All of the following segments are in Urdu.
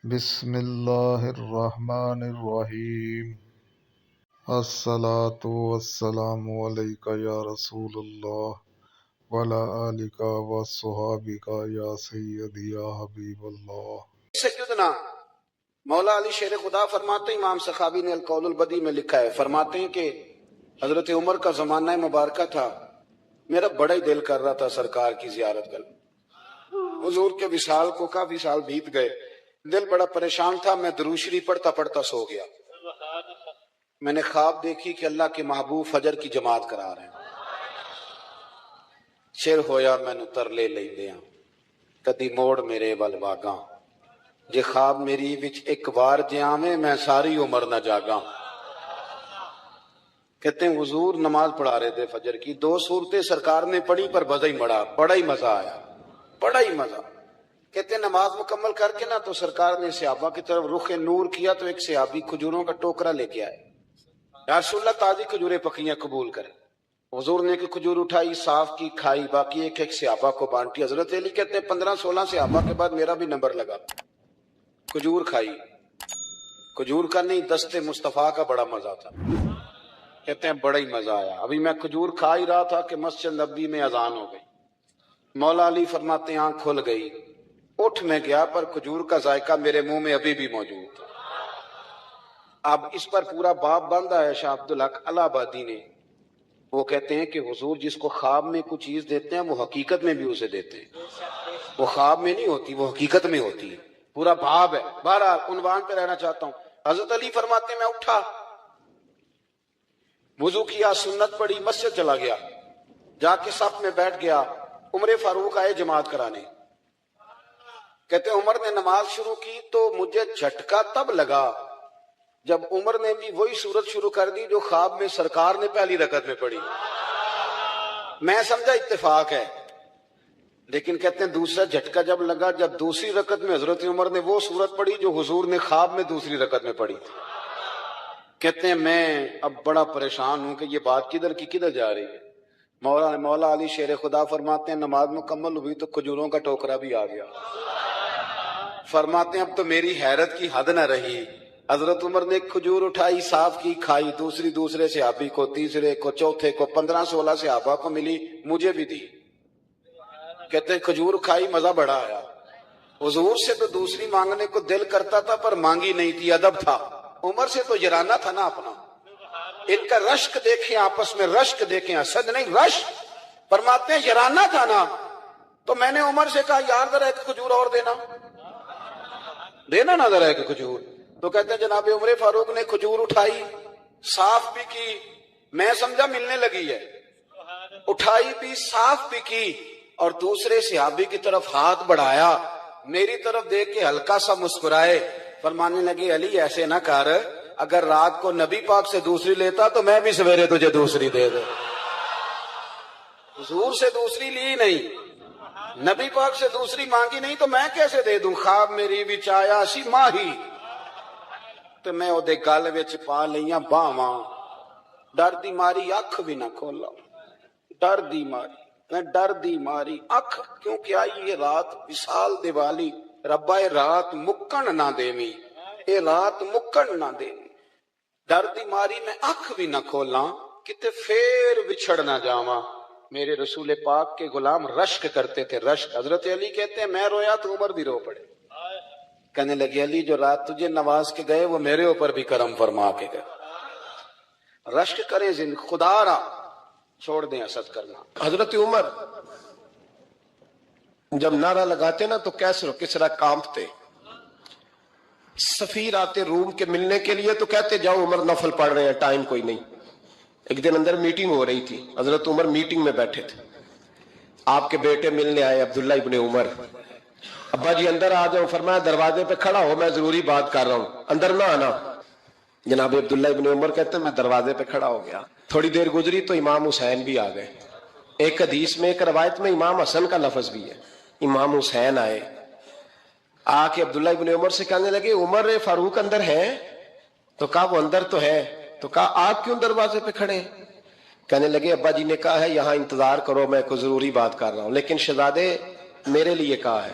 بسم اللہ الرحمن الرحیم۔ الصلاۃ والسلام علیک یا رسول اللہ وعلی آلک وصحابک یا سیدی یا حبیب اللہ۔ سیدنا مولا علی شیر خدا فرماتے ہیں، امام سخاوی نے القول البدی میں لکھا ہے، فرماتے ہیں کہ حضرت عمر کا زمانہ مبارکہ تھا، میرا بڑا ہی دل کر رہا تھا سرکار کی زیارت کر۔ حضور کے وصال کو کافی سال بیت گئے، دل بڑا پریشان تھا، میں درود شریف پڑھتا پڑھتا سو گیا۔ میں نے خواب دیکھی کہ اللہ کے محبوب فجر کی جماعت کرا رہے ہیں۔ شیر ہویا میں نو ترلے لئی دیاں کدی موڑ میرے ول واگاں، جے خواب میری وچ ایک بار جے آویں میں ساری عمر نہ جاگاں۔ کہتے ہیں حضور نماز پڑھا رہے تھے فجر کی، دو صورتیں سرکار نے پڑھی پر بڑا ہی مزہ آیا، بڑا ہی مزہ۔ کہتے ہیں نماز مکمل کر کے نا تو سرکار نے صحابہ کی طرف رخ نور کیا تو ایک صحابی کھجوروں کا ٹوکرا لے کے آئے، یا رسول اللہ تازی کھجوریں پکیاں قبول کریں۔ حضور نے ایک کھجور اٹھائی، صاف کی، کھائی، باقی ایک ایک صحابہ کو بانٹی۔ حضرت علی کہتے ہیں 15-16 صحابہ کے بعد میرا بھی نمبر لگا، کھجور کھائی۔ کھجور کا نہیں، دست مصطفیٰ کا بڑا مزہ تھا۔ کہتے ہیں بڑا ہی مزہ آیا۔ ابھی میں کھجور کھا ہی رہا تھا کہ مسجد نبوی میں اذان ہو گئی۔ مولا علی فرماتے ہیں آنکھ کھل گئی، اٹھ میں گیا پر کھجور کا ذائقہ میرے منہ میں ابھی بھی موجود تھا۔ اب اس پر پورا باب باندھا ہے شاہ عبدالحق الہ آبادی نے۔ وہ کہتے ہیں کہ حضور جس کو خواب میں کوئی چیز دیتے ہیں وہ حقیقت میں بھی اسے دیتے ہیں، وہ خواب میں نہیں ہوتی، وہ حقیقت میں ہوتی ہے۔ پورا باب ہے، بہرحال عنوان پہ رہنا چاہتا ہوں۔ حضرت علی فرماتے ہیں میں اٹھا، وضو کیا، سنت پڑھی، مسجد چلا گیا، جا کے صف میں بیٹھ گیا۔ عمر فاروق آئے جماعت کرانے۔ کہتے ہیں عمر نے نماز شروع کی تو مجھے جھٹکا تب لگا جب عمر نے بھی وہی صورت شروع کر دی جو خواب میں سرکار نے پہلی رکعت میں پڑھی۔ میں سمجھا اتفاق ہے، لیکن کہتے ہیں دوسرا جھٹکا جب لگا جب دوسری رکعت میں حضرت عمر نے وہ صورت پڑھی جو حضور نے خواب میں دوسری رکعت میں پڑھی تھی۔ کہتے ہیں میں اب بڑا پریشان ہوں کہ یہ بات کدھر کی کدھر جا رہی ہے۔ مولا علی شیر خدا فرماتے ہیں نماز مکمل ہوئی تو کھجوروں کا ٹوکرا بھی آ گیا۔ فرماتے ہیں اب تو میری حیرت کی حد نہ رہی۔ حضرت عمر نے کھجور اٹھائی، صاف کی، کھائی، دوسرے صحابی کو، تیسرے کو، چوتھے کو، 15-16 صحابہ کو ملی، مجھے بھی دی۔ کہتے ہیں کھجور کھائی، مزہ بڑا آیا۔ حضور سے تو دوسری مانگنے کو دل کرتا تھا پر مانگی نہیں تھی، ادب تھا۔ عمر سے تو یارانہ تھا نا اپنا۔ ان کا رشک دیکھیں، آپس میں رشک دیکھیں، حسد نہیں، رشک۔ فرماتے ہیں یارانہ تھا نا، تو میں نے عمر سے کہا یار ذرا ایک کھجور اور دینا نا ذرا ایک کھجور۔ تو کہتے ہیں جناب عمر فاروق نے کھجور اٹھائی، صاف بھی کی، میں سمجھا ملنے لگی ہے، اٹھائی بھی، صاف بھی کی، اور دوسرے صحابی کی طرف ہاتھ بڑھایا، میری طرف دیکھ کے ہلکا سا مسکرائے، فرمانے لگے علی ایسے نہ کر، اگر رات کو نبی پاک سے دوسری لیتا تو میں بھی سویرے تجھے دوسری دے دوں۔ حضور سے دوسری لی نہیں، نبی پاک سے دوسری مانگی نہیں تو میں کیسے دے دوں؟ خواب میری وچ آیا سی ماہی تو میں او دے گل وچ پا لیاں باواں، ڈر دی ماری اکھ بھی نہ کھولا، ڈر دی ماری، میں ڈر دی ماری اکھ، کیونکہ آئی یہ رات وصال دیوالی، ربا اے رات مکن نہ دیویں، اے رات مکن نہ دیویں، ڈر دی ماری میں اکھ بھی نہ کھولاں، کتے پھر بچھڑ نہ جاواں۔ میرے رسول پاک کے غلام رشک کرتے تھے، رشک۔ حضرت علی کہتے ہیں میں رویا تو عمر بھی رو پڑے، کہنے لگے علی جو رات تجھے نواز کے گئے وہ میرے اوپر بھی کرم فرما کے گئے۔ رشک کریں خدا را، چھوڑ دیں حسد کرنا۔ حضرت عمر جب نعرہ لگاتے نا تو کیسر و کسرا کانپتے، سفیر آتے روم کے ملنے کے لیے تو کہتے جاؤ عمر نفل پڑھ رہے ہیں، ٹائم کوئی نہیں۔ ایک دن اندر میٹنگ ہو رہی تھی، حضرت عمر میٹنگ میں بیٹھے تھے، آپ کے بیٹے ملنے آئے عبداللہ ابن عمر، ابا جی اندر آ جاؤ، فرمایا دروازے پہ کھڑا ہو میں ضروری بات کر رہا ہوں، اندر نہ آنا۔ جناب عبداللہ ابن عمر کہتے ہیں میں دروازے پہ کھڑا ہو گیا، تھوڑی دیر گزری تو امام حسین بھی آ گئے۔ ایک حدیث میں، ایک روایت میں امام حسن کا لفظ بھی ہے، امام حسین آئے، آ کے عبداللہ ابن عمر سے کہنے لگے عمر فاروق اندر ہے؟ تو کہا وہ اندر تو ہے۔ تو کہا آپ کیوں دروازے پہ کھڑے ہیں؟ کہنے لگے ابا جی نے کہا ہے یہاں انتظار کرو، میں کوئی ضروری بات کر رہا ہوں، لیکن شہزادے میرے لیے کہا ہے۔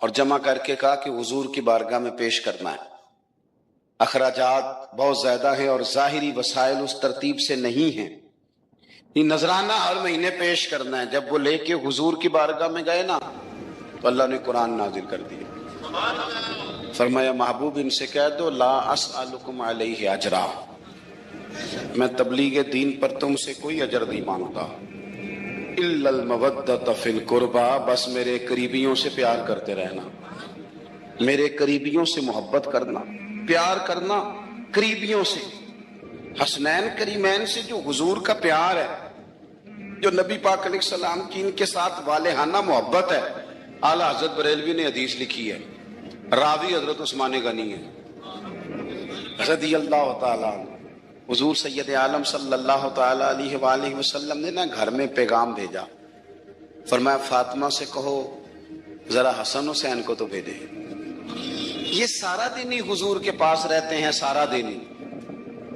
اور جمع کر کے کہا کہ حضور کی بارگاہ میں پیش کرنا ہے. اخراجات بہت زیادہ ہیں اور ظاہری وسائل اس ترتیب سے نہیں ہیں. یہ نذرانہ ہر مہینے پیش کرنا ہے. جب وہ لے کے حضور کی بارگاہ میں گئے نا تو اللہ نے قرآن نازل کر دیا. فرمایا محبوب ان سے کہہ دو لا اسألکم علیہ اجرا، میں تبلیغ دین پر تم سے کوئی اجر نہیں مانگتا. الا المودۃ فی القربى، بس میرے قریبیوں سے پیار کرتے رہنا، میرے قریبیوں سے محبت کرنا، پیار کرنا قریبیوں سے. حسنین کریمین سے جو حضور کا پیار ہے، جو نبی پاک علیہ السلام کی ان کے ساتھ والہانہ محبت ہے. اعلیٰ حضرت بریلوی نے حدیث لکھی ہے، راوی حضرت عثمان غنی ہے رضی اللہ تعالیٰ عنہ. حضور سید عالم صلی اللہ تعالیٰ علیہ وآلہ وسلم نے نا گھر میں پیغام بھیجا. فرمایا فاطمہ سے کہو ذرا حسن حسین کو تو بھیجے. یہ سارا دن ہی حضور کے پاس رہتے ہیں، سارا دن ہی،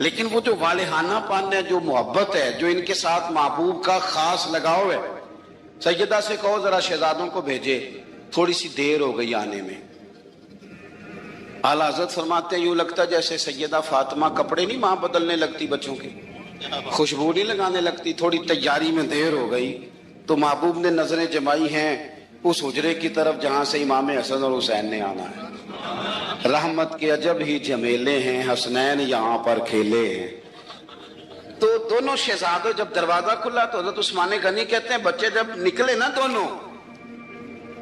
لیکن وہ جو والہانہ پن ہے، جو محبت ہے، جو ان کے ساتھ محبوب کا خاص لگاؤ ہے. سیدہ سے کہو ذرا شہزادوں کو بھیجے، تھوڑی سی دیر ہو گئی آنے میں. اعلیٰ حضرت فرماتے ہیں یوں لگتا جیسے سیدہ فاطمہ کپڑے نہیں ماں بدلنے لگتی بچوں کے، خوشبو نہیں لگانے لگتی، تھوڑی تیاری میں دیر ہو گئی تو محبوب نے نظریں جمائی ہیں اس حجرے کی طرف جہاں سے امام حسن اور حسین نے آنا ہے. رحمت کے عجب ہی جمیلے ہیں، حسنین یہاں پر کھیلے ہیں. تو دونوں شہزادوں جب دروازہ کھلا تو حضرت عثمان غنی کہتے ہیں بچے جب نکلے نا دونوں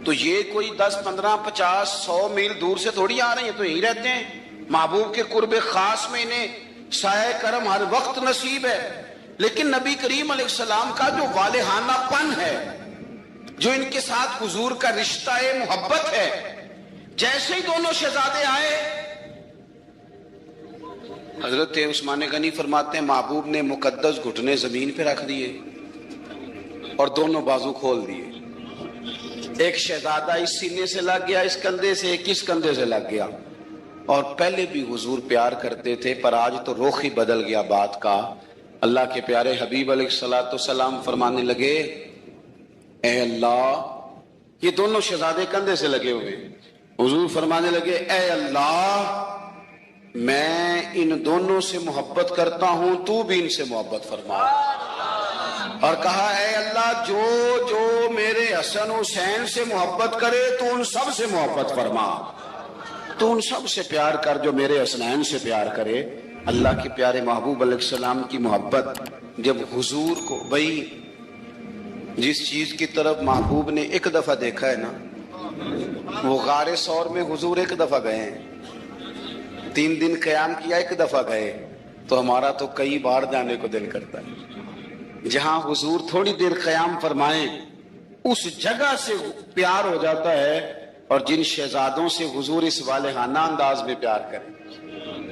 تو یہ کوئی 10 15 50 100 میل دور سے تھوڑی آ رہے ہیں، تو یہی رہتے ہیں. محبوب کے قرب خاص میں انہیں سایہ کرم ہر وقت نصیب ہے. لیکن نبی کریم علیہ السلام کا جو والہانہ پن ہے، جو ان کے ساتھ حضور کا رشتہ محبت ہے، جیسے ہی دونوں شہزادے آئے حضرت عثمان غنی فرماتے ہیں محبوب نے مقدس گھٹنے زمین پہ رکھ دیے اور دونوں بازو کھول دیے. ایک شہزادہ اس سینے سے لگ گیا، اس کندھے سے، ایک اس کندھے سے لگ گیا. اور پہلے بھی حضور پیار کرتے تھے پر آج تو رخ ہی بدل گیا بات کا. اللہ کے پیارے حبیب علیہ الصلوۃ والسلام فرمانے لگے اے اللہ، یہ دونوں شہزادے کندھے سے لگے ہوئے. حضور فرمانے لگے اے اللہ، میں ان دونوں سے محبت کرتا ہوں، تو بھی ان سے محبت فرما. اور کہا اے اللہ، جو جو میرے حسن حسین سے محبت کرے تو ان سب سے محبت فرما، تو ان سب سے پیار کر جو میرے حسنین سے پیار کرے. اللہ کے پیارے محبوب علیہ السلام کی محبت جب حضور کو، بھئی جس چیز کی طرف محبوب نے ایک دفعہ دیکھا ہے نا، وہ غار ثور میں حضور ایک دفعہ گئے ہیں، 3 دن قیام کیا، ایک دفعہ گئے، تو ہمارا تو کئی بار جانے کو دل کرتا ہے. جہاں حضور تھوڑی دیر قیام فرمائیں اس جگہ سے پیار ہو جاتا ہے. اور جن شہزادوں سے حضور اس والہانہ انداز میں پیار کریں،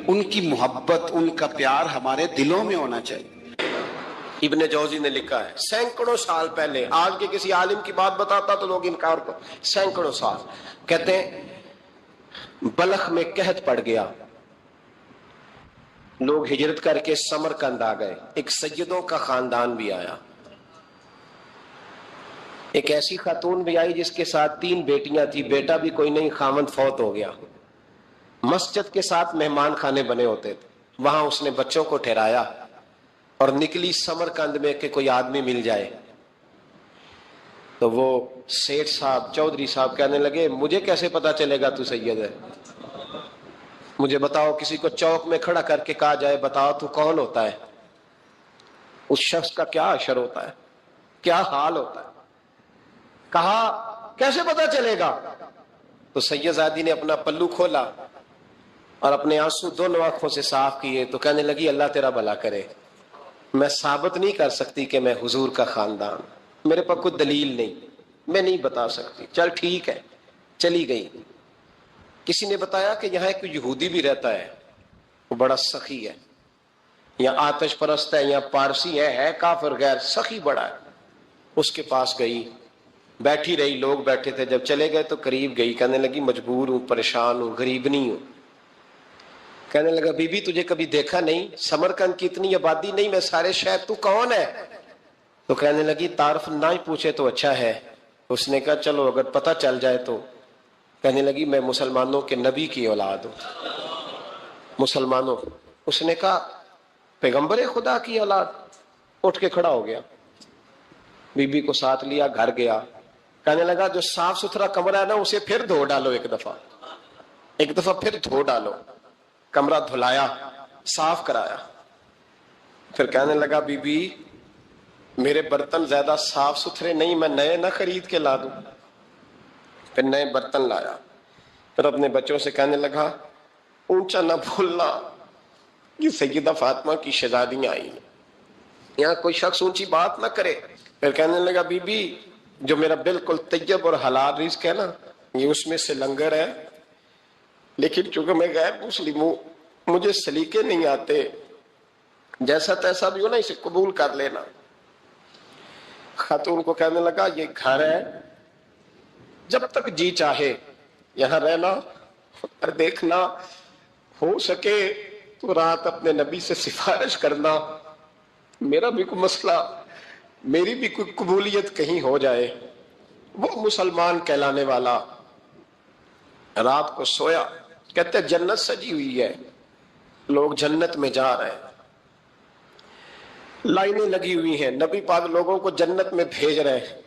ان کی محبت، ان کا پیار ہمارے دلوں میں ہونا چاہیے. ابن جوزی نے لکھا ہے سینکڑوں سال پہلے، آج کے کسی عالم کی بات بتاتا تو لوگ انکار کو، سینکڑوں سال، کہتے ہیں بلخ میں قحط پڑ گیا، لوگ ہجرت کر کے سمرقند آ گئے. ایک سیدوں کا خاندان بھی آیا، ایک ایسی خاتون بھی آئی جس کے ساتھ 3 بیٹیاں تھی، بیٹا بھی کوئی نہیں، خامند فوت ہو گیا. مسجد کے ساتھ مہمان خانے بنے ہوتے تھے، وہاں اس نے بچوں کو ٹھہرایا اور نکلی سمرقند میں کہ کوئی آدمی مل جائے. تو وہ سیٹھ صاحب، چودھری صاحب کہنے لگے مجھے کیسے پتا چلے گا تو سید ہے، مجھے بتاؤ. کسی کو چوک میں کھڑا کر کے کہا جائے بتاؤ تو کون ہوتا ہے، اس شخص کا کیا اشر ہوتا ہے، کیا حال ہوتا ہے. کہا کیسے پتا چلے گا؟ تو سید زادی نے اپنا پلو کھولا اور اپنے آنسو دونوں آنکھوں سے صاف کیے تو کہنے لگی اللہ تیرا بھلا کرے، میں ثابت نہیں کر سکتی کہ میں حضور کا خاندان، میرے پاس کوئی دلیل نہیں، میں نہیں بتا سکتی. چل ٹھیک ہے، چلی گئی. کسی نے بتایا کہ یہاں ایک یہودی بھی رہتا ہے، وہ بڑا سخی ہے، یا آتش پرست ہے، یا پارسی ہے کافر غیر، سخی بڑا ہے. اس کے پاس گئی، بیٹھی رہی، لوگ بیٹھے تھے، جب چلے گئے تو قریب گئی، کہنے لگی مجبور ہوں، پریشان ہوں، غریب نہیں ہوں. کہنے لگا بی بی تجھے کبھی دیکھا نہیں، سمرقند کی اتنی آبادی نہیں، میں سارے شہر، تو کون ہے؟ تو کہنے لگی تعارف نہ ہی پوچھے تو اچھا ہے. اس نے کہا چلو اگر پتہ چل جائے تو کہنے لگی میں مسلمانوں کے نبی کی اولاد ہوں۔ مسلمانوں، اس نے کہا پیغمبر خدا کی اولاد؟ اٹھ کے کھڑا ہو گیا، بی بی کو ساتھ لیا، گھر گیا، کہنے لگا جو صاف ستھرا کمرہ ہے نا اسے پھر دھو ڈالو، ایک دفعہ پھر دھو ڈالو۔ کمرہ دھلایا، صاف کرایا، پھر کہنے لگا بی بی میرے برتن زیادہ صاف ستھرے نہیں، میں نئے نہ خرید کے لا دوں۔ پھر نئے برتن لایا، پھر اپنے بچوں سے کہنے لگا اونچا نہ بھولنا، یہ سیدہ فاطمہ کی شہزادیاں آئی ہیں، یہاں کوئی شخص اونچی بات نہ کرے۔ پھر کہنے لگا بی بی جو میرا بالکل طیب اور حلال رزق ہے نا، یہ اس میں سے لنگر ہے، لیکن چونکہ میں غیر مسلم ہوں، مجھے سلیقے نہیں آتے، جیسا تیسا بھی ہو نا اسے قبول کر لینا۔ خاتون کو کہنے لگا یہ گھر ہے، جب تک جی چاہے یہاں رہنا، اور دیکھنا ہو سکے تو رات اپنے نبی سے سفارش کرنا، میرا بھی کوئی مسئلہ، میری بھی کوئی قبولیت کہیں ہو جائے۔ وہ مسلمان کہلانے والا رات کو سویا، کہتے جنت سجی ہوئی ہے، لوگ جنت میں جا رہے ہیں، لائنیں لگی ہوئی ہیں، نبی پاک لوگوں کو جنت میں بھیج رہے ہیں،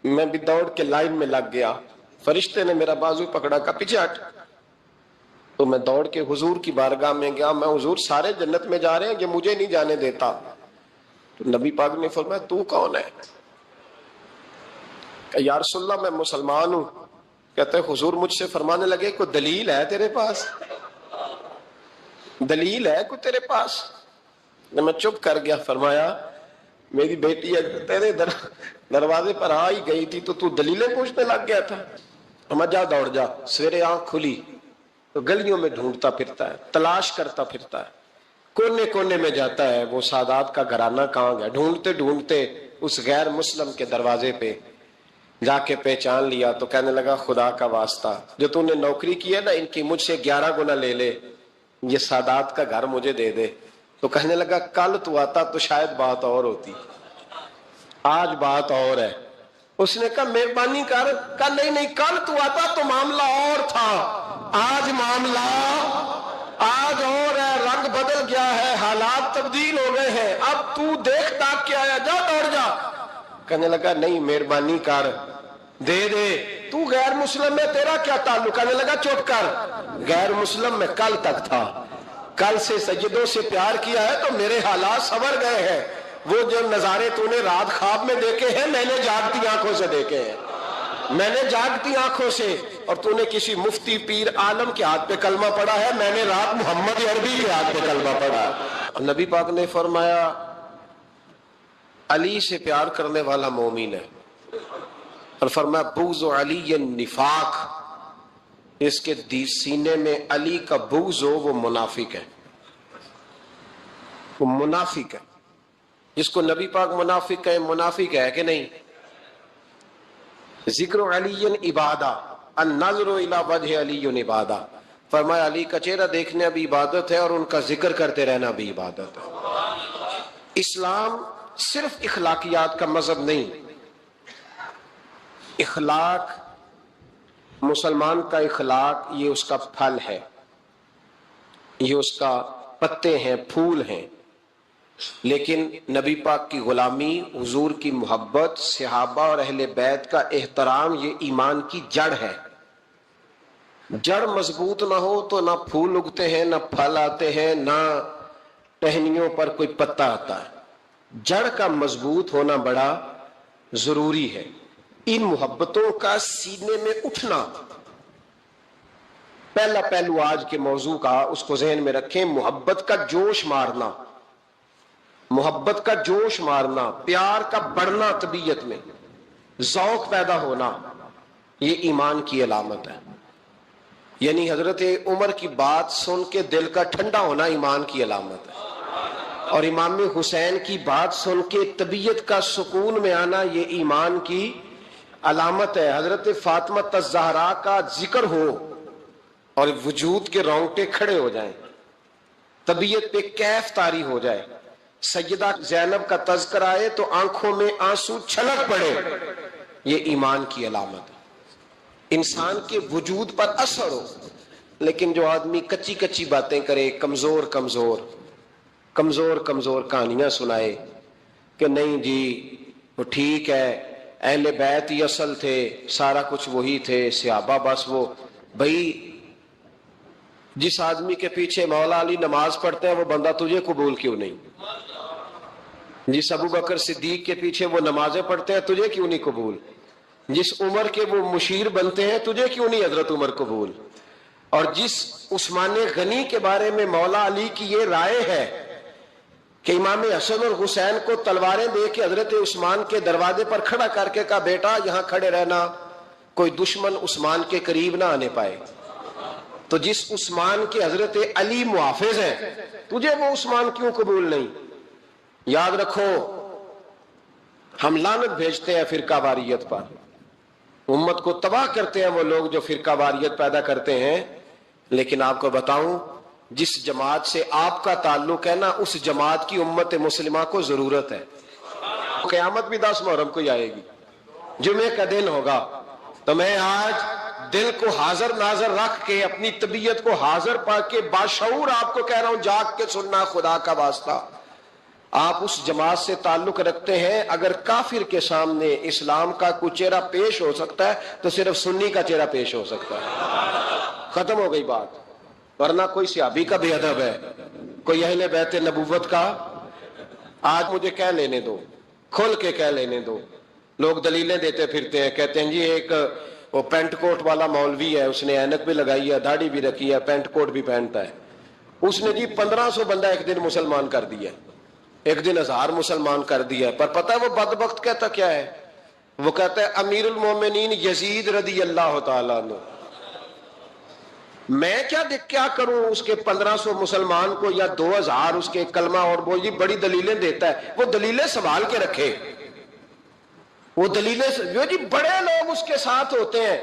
میں بھی دوڑ کے لائن میں لگ گیا، فرشتے نے میرا بازو پکڑا، کہا پیچھے ہٹ، تو میں دوڑ کے حضور کی بارگاہ میں گیا، میں حضور سارے جنت میں جا رہے ہیں، یہ مجھے نہیں جانے دیتا۔ تو نبی پاک نے فرمایا تو کون ہے؟ کہ یا رسول اللہ میں مسلمان ہوں۔ کہتے ہیں حضور مجھ سے فرمانے لگے کوئی دلیل ہے تیرے پاس؟ دلیل ہے کوئی تیرے پاس؟ میں چپ کر گیا، فرمایا میری بیٹی تیرے دروازے پر آ ہی گئی تھی تو دلیلیں پوچھنے لگ گیا تھا۔ میں جا دوڑ جا، سویرے آنکھ کھلی تو گلیوں میں ڈھونڈتا پھرتا ہے، تلاش کرتا پھرتا ہے، کونے کونے میں جاتا ہے وہ سادات کا گھرانہ کہاں گیا، ڈھونڈتے ڈھونڈتے اس غیر مسلم کے دروازے پہ جا کے پہچان لیا، تو کہنے لگا خدا کا واسطہ جو تو نے نوکری کی ہے نا ان کی مجھ سے 11 گنا لے لے، یہ سادات کا گھر مجھے دے دے۔ تو کہنے لگا کل تو آتا تو شاید بات اور ہوتی، آج بات اور ہے۔ اس نے کہا مہربانی کر، کہا نہیں نہیں کل تو آتا تو معاملہ اور تھا، آج معاملہ آج اور ہے، رنگ بدل گیا ہے، حالات تبدیل ہو گئے ہیں، اب تو دیکھ تاک کے آیا، جا دوڑ جا۔ کہنے لگا نہیں مہربانی کر دے دے، تو غیر مسلم میں تیرا کیا تعلق؟ کہنے لگا چپ کر، غیر مسلم میں کل تک تھا، کل سے سجدوں سے پیار کیا ہے تو میرے حالات سنور گئے ہیں، وہ جو نظارے تو نے رات خواب میں دیکھے ہیں میں نے جاگتی آنکھوں سے دیکھے ہیں، میں نے جاگتی آنکھوں سے، اور تو نے کسی مفتی پیر عالم کے ہاتھ پہ کلمہ پڑھا ہے، میں نے رات محمد عربی کے ہاتھ پہ کلمہ پڑھا ہے۔ نبی پاک نے فرمایا علی سے پیار کرنے والا مومن ہے، اور فرمایا بغض علی نفاق، اس کے سینے میں علی کا بغض ہو وہ منافق ہے، وہ منافق ہے۔ جس کو نبی پاک منافق ہے، منافق ہے کہ نہیں؟ ذکر علی عبادہ، النظر الی وجہ علی عبادہ، فرمایا علی کا چہرہ دیکھنا بھی عبادت ہے اور ان کا ذکر کرتے رہنا بھی عبادت ہے۔ اسلام صرف اخلاقیات کا مذہب نہیں، اخلاق، مسلمان کا اخلاق یہ اس کا پھل ہے، یہ اس کا پتے ہیں، پھول ہیں، لیکن نبی پاک کی غلامی، حضور کی محبت، صحابہ اور اہل بیت کا احترام یہ ایمان کی جڑ ہے۔ جڑ مضبوط نہ ہو تو نہ پھول اگتے ہیں، نہ پھل آتے ہیں، نہ ٹہنیوں پر کوئی پتا آتا ہے۔ جڑ کا مضبوط ہونا بڑا ضروری ہے۔ ان محبتوں کا سینے میں اٹھنا، پہلا پہلو آج کے موضوع کا اس کو ذہن میں رکھیں، محبت کا جوش مارنا، محبت کا جوش مارنا، پیار کا بڑھنا، طبیعت میں ذوق پیدا ہونا، یہ ایمان کی علامت ہے۔ یعنی حضرت عمر کی بات سن کے دل کا ٹھنڈا ہونا ایمان کی علامت ہے، اور امام حسین کی بات سن کے طبیعت کا سکون میں آنا یہ ایمان کی علامت ہے۔ حضرت فاطمہ الزہرا کا ذکر ہو اور وجود کے رونگٹے کھڑے ہو جائیں، طبیعت پہ کیف طاری ہو جائے، سیدہ زینب کا تذکر آئے تو آنکھوں میں آنسو چھلک پڑے، یہ ایمان کی علامت ہے۔ انسان کے وجود پر اثر ہو. لیکن جو آدمی کچی کچی باتیں کرے، کمزور کہانیاں سنائے کہ نہیں جی وہ ٹھیک ہے، اہل بیت ہی اصل تھے، سارا کچھ وہی تھے، صحابہ بس وہ. بھائی جس آدمی کے پیچھے مولا علی نماز پڑھتے ہیں وہ بندہ تجھے قبول کیوں نہیں؟ جس ابو بکر صدیق کے پیچھے وہ نمازیں پڑھتے ہیں تجھے کیوں نہیں قبول؟ جس عمر کے وہ مشیر بنتے ہیں تجھے کیوں نہیں حضرت عمر قبول؟ اور جس عثمان غنی کے بارے میں مولا علی کی یہ رائے ہے کہ امام حسن اور حسین کو تلواریں دے کے حضرت عثمان کے دروازے پر کھڑا کر کے کہا بیٹا یہاں کھڑے رہنا، کوئی دشمن عثمان کے قریب نہ آنے پائے. تو جس عثمان کے حضرت علی محافظ ہیں تجھے وہ عثمان کیوں قبول نہیں؟ یاد رکھو ہم لعنت بھیجتے ہیں فرقہ واریت پر، امت کو تباہ کرتے ہیں وہ لوگ جو فرقہ واریت پیدا کرتے ہیں. لیکن آپ کو بتاؤں جس جماعت سے آپ کا تعلق ہے نا اس جماعت کی امت مسلمہ کو ضرورت ہے. قیامت بھی 10 محرم کو ہی آئے گی، جمعے کا دن ہوگا. تو میں آج دل کو حاضر ناظر رکھ کے اپنی طبیعت کو حاضر پا کے باشعور آپ کو کہہ رہا ہوں جاگ کے سننا خدا کا واسطہ. آپ اس جماعت سے تعلق رکھتے ہیں، اگر کافر کے سامنے اسلام کا کوئی چہرہ پیش ہو سکتا ہے تو صرف سنی کا چہرہ پیش ہو سکتا ہے. ختم ہو گئی بات. ورنہ کوئی صحابی کا بے ادب ہے، کوئی اہل بیت نبوت کا. آج مجھے کہہ لینے دو، کھل کے کہہ لینے دو. لوگ دلیلیں دیتے پھرتے ہیں، کہتے ہیں جی ایک وہ پینٹ کوٹ والا مولوی ہے، اس نے اینک بھی لگائی ہے، داڑھی بھی رکھی ہے، پینٹ کوٹ بھی پہنتا ہے، اس نے جی 1500 بندہ ایک دن مسلمان کر دیا، ایک دن 1000 مسلمان کر دیا. پر پتہ ہے وہ بدبخت کہتا کیا ہے؟ وہ کہتا ہے امیر المومنین یزید رضی اللہ تعالیٰ عنہ. میں کیا کروں اس کے 1500 مسلمان کو یا 2000 اس کے کلمہ اور وہ یہ بڑی دلیلیں دیتا ہے. وہ دلیلیں سنبھال کے رکھے، وہ دلیلیں جو جی بڑے لوگ اس کے ساتھ ہوتے ہیں.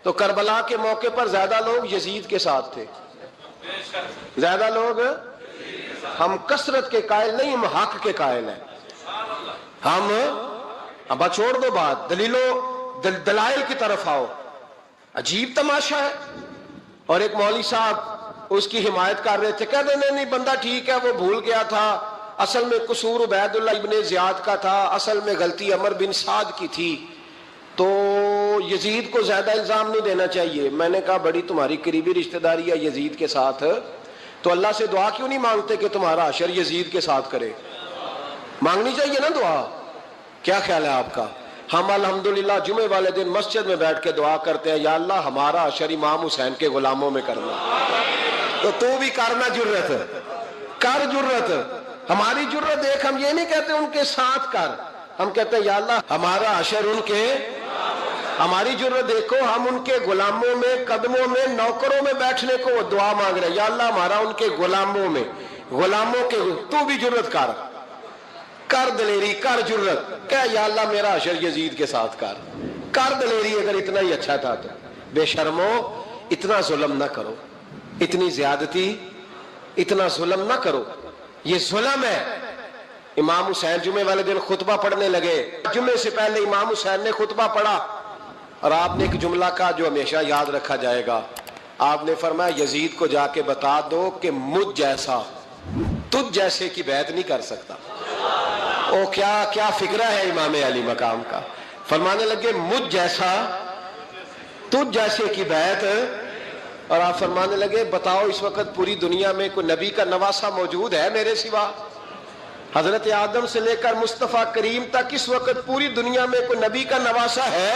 تو کربلا کے موقع پر زیادہ لوگ یزید کے ساتھ تھے، زیادہ لوگ. ہم کثرت کے قائل نہیں، ہم حق کے قائل ہیں. ہم اب چھوڑ دو بات، دلائل کی طرف آؤ. عجیب تماشا ہے. اور ایک مولوی صاحب اس کی حمایت کر رہے تھے، کہتے نہیں بندہ ٹھیک ہے، وہ بھول گیا تھا، اصل میں قصور عبید اللہ ابن زیاد کا تھا، اصل میں غلطی عمر بن سعد کی تھی، تو یزید کو زیادہ الزام نہیں دینا چاہیے. میں نے کہا بڑی تمہاری قریبی رشتہ داری ہے یزید کے ساتھ، تو اللہ سے دعا کیوں نہیں مانگتے کہ تمہارا حشر یزید کے ساتھ کرے؟ مانگنی چاہیے نا دعا. کیا خیال ہے آپ کا؟ ہم الحمدللہ جمعے والے دن مسجد میں بیٹھ کے دعا کرتے ہیں، یا اللہ ہمارا حشر امام حسین کے غلاموں میں کرنا. تو بھی کرنا جرت کر، جرت ہماری جرت دیکھ. ہم یہ نہیں کہتے ان کے ساتھ کر، ہم کہتے ہیں یا اللہ ہمارا حشر ان کے. ہماری جرت دیکھو، ہم ان کے غلاموں میں، قدموں میں، نوکروں میں بیٹھنے کو وہ دعا مانگ رہے ہیں، یا اللہ ہمارا ان کے غلاموں میں، غلاموں کے. تو بھی جرت کر دلیری، کر جرت، کہ یا اللہ میرا حشر یزید کے ساتھ کر دلیری. اگر اتنا ہی اچھا تھا تو بے شرمو اتنا ظلم نہ کرو، اتنی زیادتی، اتنا ظلم نہ کرو. یہ ظلم ہے. امام حسین جمعے والے دن خطبہ پڑھنے لگے، جمعے سے پہلے امام حسین نے خطبہ پڑھا اور آپ نے ایک جملہ کہا جو ہمیشہ یاد رکھا جائے گا. آپ نے فرمایا یزید کو جا کے بتا دو کہ مجھ جیسا تجھ جیسے کی بیعت نہیں کر سکتا. او کیا فکرہ ہے امام علی مقام کا. فرمانے لگے مجھ جیسا تجھ جیسے کی بیعت. اور آپ فرمانے لگے بتاؤ اس وقت پوری دنیا میں کوئی نبی کا نواسہ موجود ہے میرے سوا؟ حضرت آدم سے لے کر مصطفیٰ کریم تک اس وقت پوری دنیا میں کوئی نبی کا نواسہ ہے؟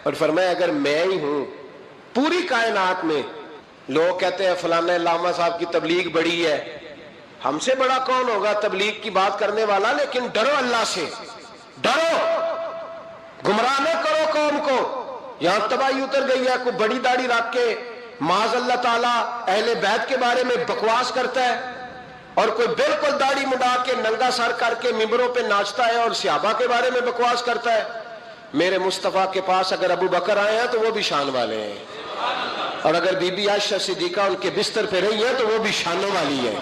اور فرمایا اگر میں ہی ہوں پوری کائنات میں. لوگ کہتے ہیں فلانا علامہ صاحب کی تبلیغ بڑی ہے. ہم سے بڑا کون ہوگا تبلیغ کی بات کرنے والا؟ لیکن ڈرو اللہ سے، ڈرو، گمراہ نہ کرو قوم کو. یہاں تباہی اتر گئی ہے. کوئی بڑی داڑھی رکھ کے معاذ اللہ تعالیٰ اہل بیت کے بارے میں بکواس کرتا ہے، اور کوئی بالکل داڑھی مڈا کے ننگا سر کر کے ممبروں پہ ناچتا ہے اور صحابہ کے بارے میں بکواس کرتا ہے. میرے مصطفیٰ کے پاس اگر ابو بکر آئے ہیں تو وہ بھی شان والے ہیں، اور اگر بی بی عائشہ صدیقہ ان کے بستر پہ رہی ہے تو وہ بھی شانوں والی ہے.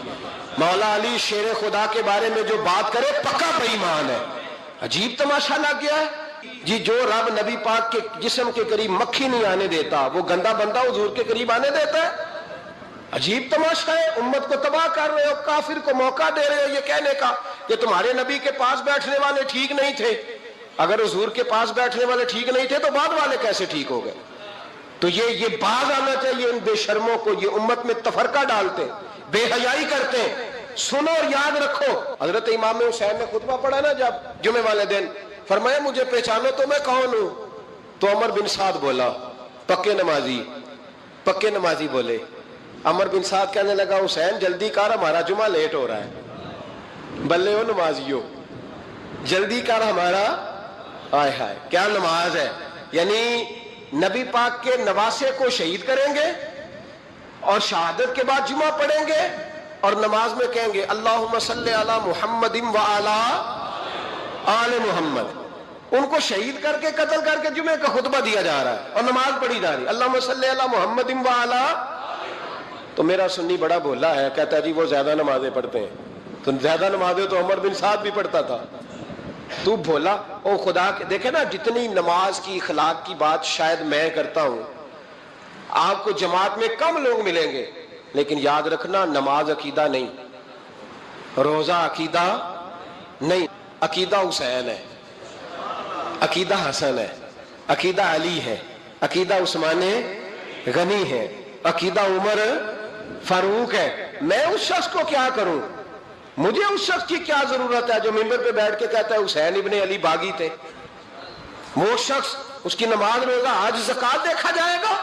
مولا علی شیر خدا کے بارے میں جو بات کرے پکا بے ایمان ہے. عجیب تماشا لگ گیا ہے. جی جو رب نبی پاک کے جسم کے قریب مکھی نہیں آنے دیتا وہ گندا بندہ حضور کے قریب آنے دیتا ہے؟ عجیب تماشا ہے، امت کو تباہ کر رہے ہو، کافر کو موقع دے رہے ہو یہ کہنے کا کہ تمہارے نبی کے پاس بیٹھنے والے ٹھیک نہیں تھے۔ اگر حضور کے پاس بیٹھنے والے ٹھیک نہیں تھے تو بعد والے کیسے ٹھیک ہو گئے؟ تو یہ باز آنا چاہیے ان بے شرموں کو، یہ امت میں تفرقہ ڈالتے ہیں، بے حیائی کرتے ہیں۔ سنو اور یاد رکھو، حضرت امام حسین نے خطبہ پڑھا نا جب جمعے والے دن، فرمایا مجھے پہچانو تو میں کون ہوں؟ تو عمر بن سعد بولا، پکے نمازی بولے۔ عمر بن سعد کہنے لگا حسین جلدی کر ہمارا جمعہ لیٹ ہو رہا ہے۔ بلے ہو نمازیو، جلدی کر ہمارا، آئے ہائے کیا نماز ہے! یعنی نبی پاک کے نواسے کو شہید کریں گے اور شہادت کے بعد جمعہ پڑھیں گے اور نماز میں کہیں گے اللہم صلی علی محمد وعلی آل محمد۔ ان کو شہید کر کے قتل کر کے جمعے کا خطبہ دیا جا رہا ہے اور نماز پڑھی جا رہی ہے اللہم صلی علی محمد وعلی۔ تو میرا سنی بڑا بولا ہے، کہتا ہے جی وہ زیادہ نمازیں پڑھتے ہیں۔ تو زیادہ نمازیں تو عمر بن سعد بھی پڑھتا تھا، تو بولا او خدا کے دیکھے نا جتنی نماز کی اخلاق کی بات شاید میں کرتا ہوں، آپ کو جماعت میں کم لوگ ملیں گے، لیکن یاد رکھنا نماز عقیدہ نہیں، روزہ عقیدہ نہیں، عقیدہ حسین ہے، عقیدہ حسن ہے، عقیدہ علی ہے، عقیدہ عثمان غنی ہے، عقیدہ عمر فاروق ہے۔ میں اس شخص کو کیا کروں؟ مجھے اس شخص کی کیا ضرورت ہے جو ممبر پہ بیٹھ کے کہتا ہے حسین ابن علی باغی تھے؟ وہ شخص، اس کی نماز روزہ حج زکات دیکھا جائے گا؟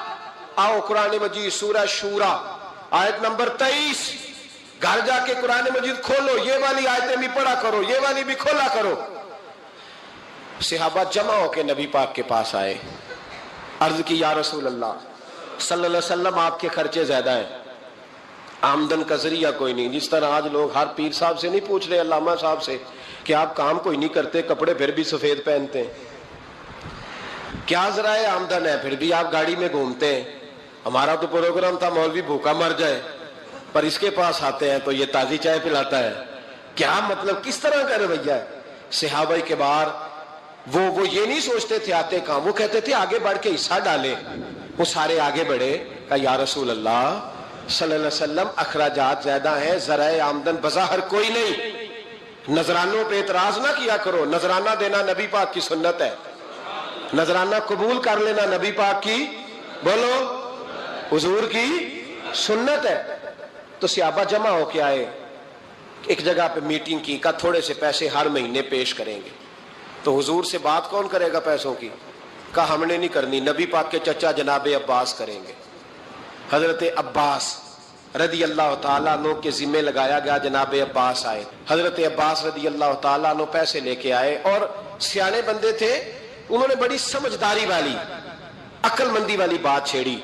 آؤ قرآن مجید سورہ شورا آیت نمبر 23، گھر جا کے قرآن مجید کھولو، یہ والی آیتیں بھی پڑھا کرو، یہ والی بھی کھولا کرو۔ صحابہ جمع ہو کے نبی پاک کے پاس آئے، عرض کی یا رسول اللہ صلی اللہ علیہ وسلم آپ کے خرچے زیادہ ہیں، آمدن کا ذریعہ کوئی نہیں، جس طرح آج لوگ ہر پیر صاحب سے نہیں پوچھ رہے علامہ صاحب سے کہ آپ کام کوئی نہیں کرتے، کپڑے پھر بھی سفید پہنتے ہیں، کیا ذرائع آمدن ہے پھر بھی آپ گاڑی میں گھومتے ہیں؟ ہمارا تو پروگرام تھا مولوی بھوکا مر جائے، پر اس کے پاس آتے ہیں تو یہ تازی چائے پلاتا ہے، کیا مطلب کس طرح کا رویہ ہے؟ صحابہ کے بار وہ یہ نہیں سوچتے تھے آتے کام، وہ کہتے تھے آگے بڑھ کے حصہ ڈالے۔ وہ سارے آگے بڑھے، کہا یا رسول اللہ صلی اللہ علیہ وسلم اخراجات زیادہ ہیں، ذرائع آمدن بظاہر کوئی نہیں، نذرانوں پہ اعتراض نہ کیا کرو، نذرانہ دینا نبی پاک کی سنت ہے، نذرانہ قبول کر لینا نبی پاک کی، بولو حضور کی سنت ہے۔ تو صحابہ جمع ہو کے آئے، ایک جگہ پہ میٹنگ کی، کہا تھوڑے سے پیسے ہر مہینے پیش کریں گے۔ تو حضور سے بات کون کرے گا پیسوں کی؟ کہا ہم نے نہیں کرنی، نبی پاک کے چچا جناب عباس کریں گے۔ حضرت عباس رضی اللہ تعالیٰ عنہ کے ذمہ لگایا گیا، جناب عباس آئے، حضرت عباس رضی اللہ تعالیٰ عنہ پیسے لے کے آئے، اور سیانے بندے تھے، انہوں نے بڑی سمجھداری والی عقل مندی والی بات چھیڑی۔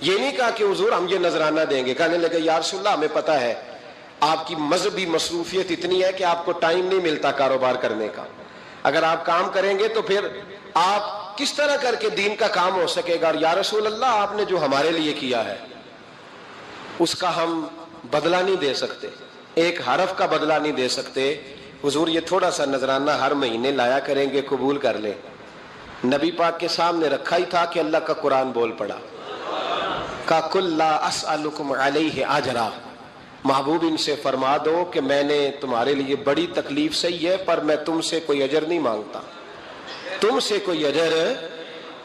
یہ نہیں کہا کہ حضور ہم یہ نذرانہ دیں گے، کہنے لگے یا رسول اللہ ہمیں پتہ ہے آپ کی مذہبی مصروفیت اتنی ہے کہ آپ کو ٹائم نہیں ملتا کاروبار کرنے کا، اگر آپ کام کریں گے تو پھر آپ کس طرح کر کے دین کا کام ہو سکے گا، اور یا رسول اللہ آپ نے جو ہمارے لیے کیا ہے اس کا ہم بدلہ نہیں دے سکتے، ایک حرف کا بدلہ نہیں دے سکتے، حضور یہ تھوڑا سا نذرانہ ہر مہینے لایا کریں گے، قبول کر لیں۔ نبی پاک کے سامنے رکھا ہی تھا کہ اللہ کا قرآن بول پڑا، کا کل لا اسألکم علیہ اجرا، محبوب ان سے فرما دو کہ میں نے تمہارے لیے بڑی تکلیف سہی ہے، پر میں تم سے کوئی اجر نہیں مانگتا، تم سے کوئی اجر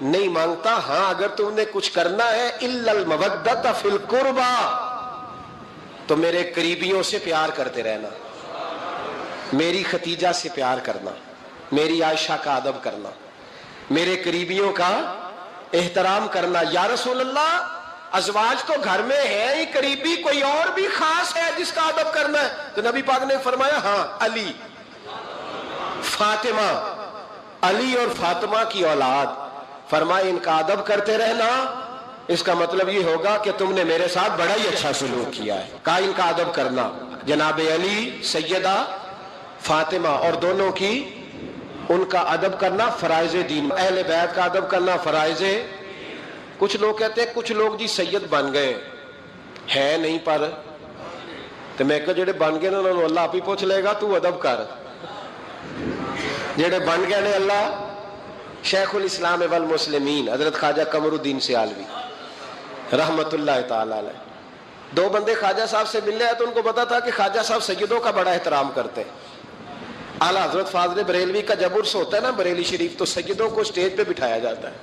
نہیں مانگتا، ہاں اگر تم نے کچھ کرنا ہے الا المودۃ فی القربى، تو میرے قریبیوں سے پیار کرتے رہنا، میری ختیجہ سے پیار کرنا، میری عائشہ کا ادب کرنا، میرے قریبیوں کا احترام کرنا۔ یا رسول اللہ ازواج تو گھر میں ہے ہی، قریبی کوئی اور بھی خاص ہے جس کا ادب کرنا ہے؟ تو نبی پاک نے فرمایا ہاں علی، فاطمہ، علی اور فاطمہ کی اولاد، فرمائے ان کا ادب کرتے رہنا، اس کا مطلب یہ ہوگا کہ تم نے میرے ساتھ بڑا ہی اچھا سلوک کیا ہے، کہا ان کا ادب کرنا، جناب علی، سیدہ فاطمہ، اور دونوں کی ان کا ادب کرنا فرائض دین، اہل بیت کا ادب کرنا فرائض۔ کچھ لوگ کہتے ہیں کچھ لوگ جی سید بن گئے ہے نہیں، پر تو میں کہ جڑے بن گئے نا انہوں نے اللہ آپ ہی پوچھ لے گا، تو ادب کر، جڑے بن گئے نے اللہ شیخ الاسلام والمسلمین حضرت خواجہ قمر الدین سیالوی رحمت اللہ تعالی علیہ. دو بندے خواجہ صاحب سے ملنے آئے تو ان کو پتا تھا کہ خواجہ صاحب سیدوں کا بڑا احترام کرتے ہیں. اعلیٰ حضرت فاضل بریلوی کا جب عرس ہوتا ہے نا بریلی شریف، تو سیدوں کو اسٹیج پہ بٹھایا جاتا ہے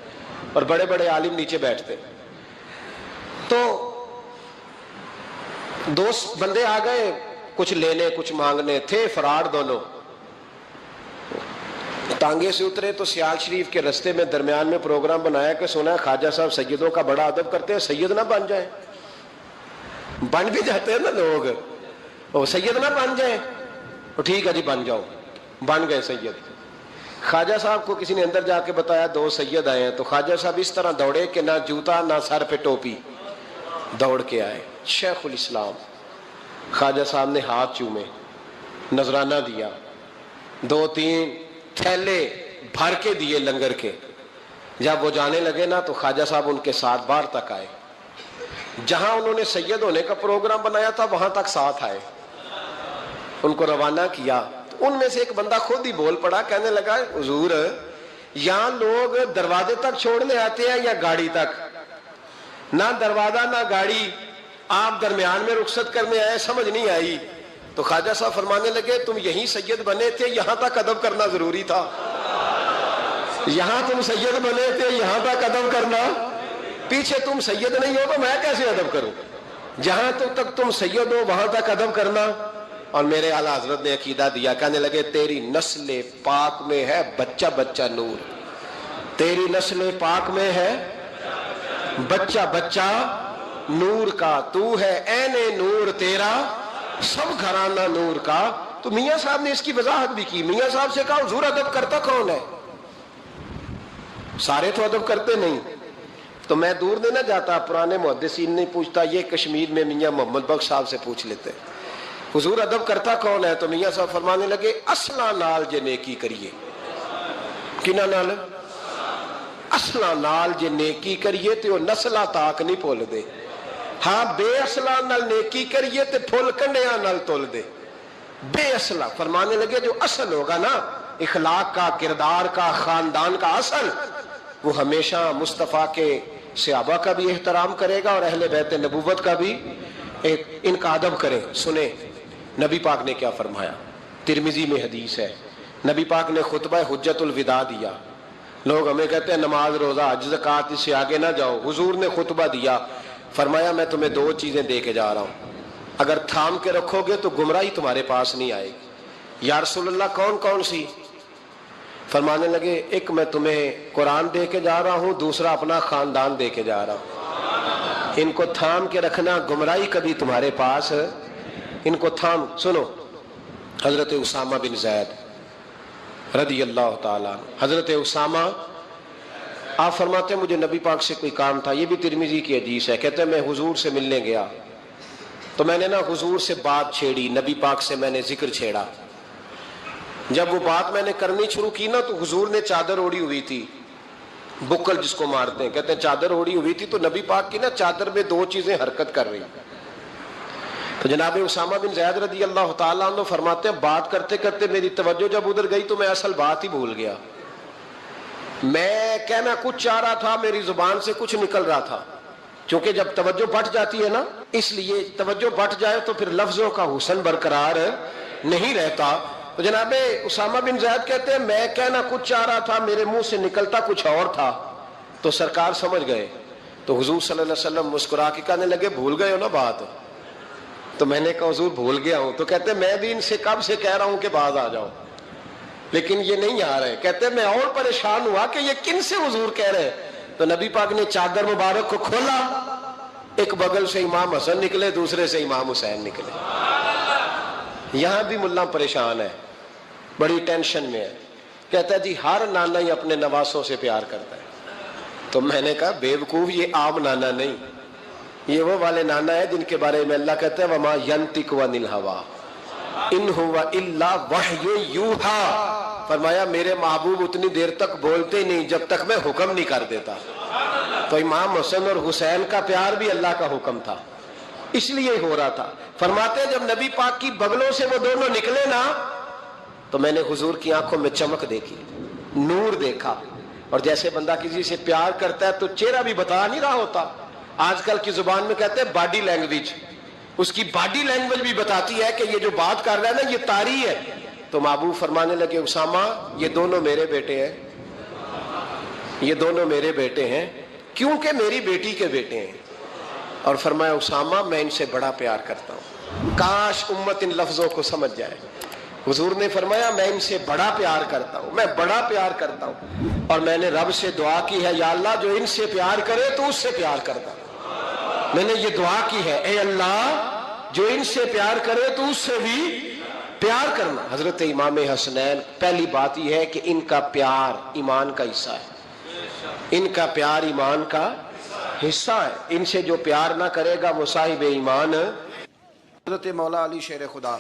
اور بڑے بڑے عالم نیچے بیٹھتے. تو دو بندے آ گئے کچھ لینے کچھ مانگنے، تھے فرار دونوں. ٹانگے سے اترے تو سیال شریف کے رستے میں درمیان میں پروگرام بنایا کہ سنا ہے خواجہ صاحب سیدوں کا بڑا ادب کرتے ہیں، سید نہ بن جائیں. بن بھی جاتے ہیں نا لوگ، وہ سید نہ بن جائیں. ٹھیک ہے جی بن جاؤ. بن گئے سید. خواجہ صاحب کو کسی نے اندر جا کے بتایا دو سید آئے ہیں. تو خواجہ صاحب اس طرح دوڑے کہ نہ جوتا نہ سر پہ ٹوپی، دوڑ کے آئے. شیخ الاسلام خواجہ صاحب نے ہاتھ چومے، نذرانہ دیا، 2-3 تھیلے بھر کے دیے لنگر کے. جب وہ جانے لگے نا تو خواجہ صاحب ان کے ساتھ باہر تک آئے. جہاں انہوں نے سید ہونے کا پروگرام بنایا تھا وہاں تک ساتھ آئے، ان کو روانہ کیا. ان میں سے ایک بندہ خود ہی بول پڑا، کہنے لگا حضور یہاں لوگ دروازے تک چھوڑنے آتے ہیں یا گاڑی تک؟ نہ دروازہ نہ گاڑی، آپ درمیان میں رخصت کرنے آئے، سمجھ نہیں آئی. تو خواجہ صاحب فرمانے لگے تم یہیں سید بنے تھے، یہاں تک ادب کرنا ضروری تھا. یہاں تم سید بنے تھے، یہاں تک ادب کرنا. پیچھے تم سید نہیں ہو تو میں کیسے ادب کروں؟ جہاں تک تم سید ہو وہاں تک ادب کرنا. اور میرے اعلیٰ حضرت نے عقیدہ دیا، کہنے لگے تیری نسل پاک میں ہے بچہ بچہ نور. تیری نسل پاک میں ہے بچہ بچہ نور کا. تو ہے عین نور تیرا سب گھرانہ نور کا. تو میاں صاحب نے اس کی وضاحت بھی کی. میاں صاحب سے کہا حضور ادب کرتا کون ہے؟ سارے تو ادب کرتے نہیں. تو میں دور نہیں نہ جاتا، پرانے محدثین نہیں پوچھتا، یہ کشمیر میں میاں محمد بخش صاحب سے پوچھ لیتے حضور ادب کرتا کون ہے؟ تو میاں صاحب فرمانے لگے اصلا نال جے نیکی کریے. کنہ نال؟ اصلا نال جے نیکی کریے تو نسلہ تاک نہیں پھول دے. ہاں بے اصلہ نال نیکی کریے تو پھول کنڈیاں نال تول دے. بے اصلہ فرمانے لگے جو اصل ہوگا نا اخلاق کا، کردار کا، خاندان کا اصل، وہ ہمیشہ مصطفیٰ کے صحابہ کا بھی احترام کرے گا اور اہل بیت نبوت کا بھی ان کا ادب کرے. سنیں نبی پاک نے کیا فرمایا. ترمذی میں حدیث ہے، نبی پاک نے خطبہ حجت الوداع دیا. لوگ ہمیں کہتے ہیں نماز روزہ حج زکوٰۃ اس سے آگے نہ جاؤ. حضور نے خطبہ دیا، فرمایا میں تمہیں 2 چیزیں دے کے جا رہا ہوں، اگر تھام کے رکھو گے تو گمراہی تمہارے پاس نہیں آئے گی. یا رسول اللہ کون کون سی؟ فرمانے لگے ایک میں تمہیں قرآن دے کے جا رہا ہوں، دوسرا اپنا خاندان دے کے جا رہا ہوں. ان کو تھام کے رکھنا، گمراہی کبھی تمہارے پاس. ان کو تھام. سنو حضرت اسامہ بن زید رضی اللہ تعالیٰ. حضرت اسامہ آپ فرماتے ہیں مجھے نبی پاک سے کوئی کام تھا. یہ بھی ترمذی کی حدیث ہے. کہتے ہیں میں حضور سے ملنے گیا تو میں نے نا حضور سے بات چھیڑی، نبی پاک سے میں نے ذکر چھیڑا. جب وہ بات میں نے کرنی شروع کی نا تو حضور نے چادر اوڑی ہوئی تھی، بکل جس کو مارتے ہیں، کہتے ہیں چادر اوڑی ہوئی تھی. تو نبی پاک کی نا چادر میں 2 چیزیں حرکت کر رہی. تو جناب اسامہ بن زید رضی اللہ تعالیٰ عنہ فرماتے ہیں بات کرتے کرتے میری توجہ جب ادھر گئی تو میں اصل بات ہی بھول گیا. میں کہنا کچھ چاہ رہا تھا، میری زبان سے کچھ نکل رہا تھا. کیونکہ جب توجہ بٹ جاتی ہے نا، اس لیے توجہ بٹ جائے تو پھر لفظوں کا حسن برقرار نہیں رہتا. تو جناب اسامہ بن زید کہتے ہیں میں کہنا کچھ چاہ رہا تھا، میرے منہ سے نکلتا کچھ اور تھا. تو سرکار سمجھ گئے. تو حضور صلی اللہ علیہ وسلم مسکرا کے کہنے لگے بھول گئے ہو نا بات؟ تو میں نے کہا حضور بھول گیا ہوں. تو کہتے ہیں میں بھی ان سے کب سے کہہ رہا ہوں کہ باز آ جاؤ، لیکن یہ نہیں آ رہے. کہتے ہیں میں اور پریشان ہوا کہ یہ کن سے حضور کہہ رہے ہیں. تو نبی پاک نے چادر مبارک کو کھولا، ایک بغل سے امام حسن نکلے، دوسرے سے امام حسین نکلے. یہاں بھی ملا پریشان ہے، بڑی ٹینشن میں ہے. کہتا ہے جی ہر نانا ہی اپنے نواسوں سے پیار کرتا ہے. تو میں نے کہا بیوقوف یہ عام نانا نہیں، یہ وہ والے نانا ہے جن کے بارے میں اللہ کہتا ہے وما ینطق عن الہویٰ ان ہوا الا وحی یوحیٰ. فرمایا میرے محبوب اتنی دیر تک بولتے نہیں جب تک میں حکم نہیں کر دیتا. تو امام حسن اور حسین کا پیار بھی اللہ کا حکم تھا، اس لیے ہو رہا تھا. فرماتے ہیں جب نبی پاک کی بغلوں سے وہ دونوں نکلے نا تو میں نے حضور کی آنکھوں میں چمک دیکھی، نور دیکھا. اور جیسے بندہ کسی سے پیار کرتا ہے تو چہرہ بھی بتا نہیں رہا ہوتا. آج کل کی زبان میں کہتے ہیں باڈی لینگویج. اس کی باڈی لینگویج بھی بتاتی ہے کہ یہ جو بات کر رہا ہے نا یہ طاری ہے. تو محبوب فرمانے لگے اسامہ یہ دونوں میرے بیٹے ہیں, یہ دونوں میرے بیٹے ہیں کیونکہ میری بیٹی کے بیٹے ہیں. اور فرمایا اسامہ میں ان سے بڑا پیار کرتا ہوں. کاش امت ان لفظوں کو سمجھ جائے. حضور نے فرمایا میں ان سے بڑا پیار کرتا ہوں, میں بڑا پیار کرتا ہوں. اور میں نے رب سے دعا کی ہے یا اللہ جو ان سے پیار کرے تو اس سے پیار کرتا. میں نے یہ دعا کی ہے اے اللہ جو ان سے پیار کرے تو اس سے بھی پیار کرنا. حضرت امام حسنین پہلی بات یہ ہے کہ ان کا پیار ایمان کا حصہ ہے. ان کا پیار ایمان کا حصہ ہے. ان سے جو پیار نہ کرے گا وہ صاحب ایمان. حضرت مولا علی شیر خدا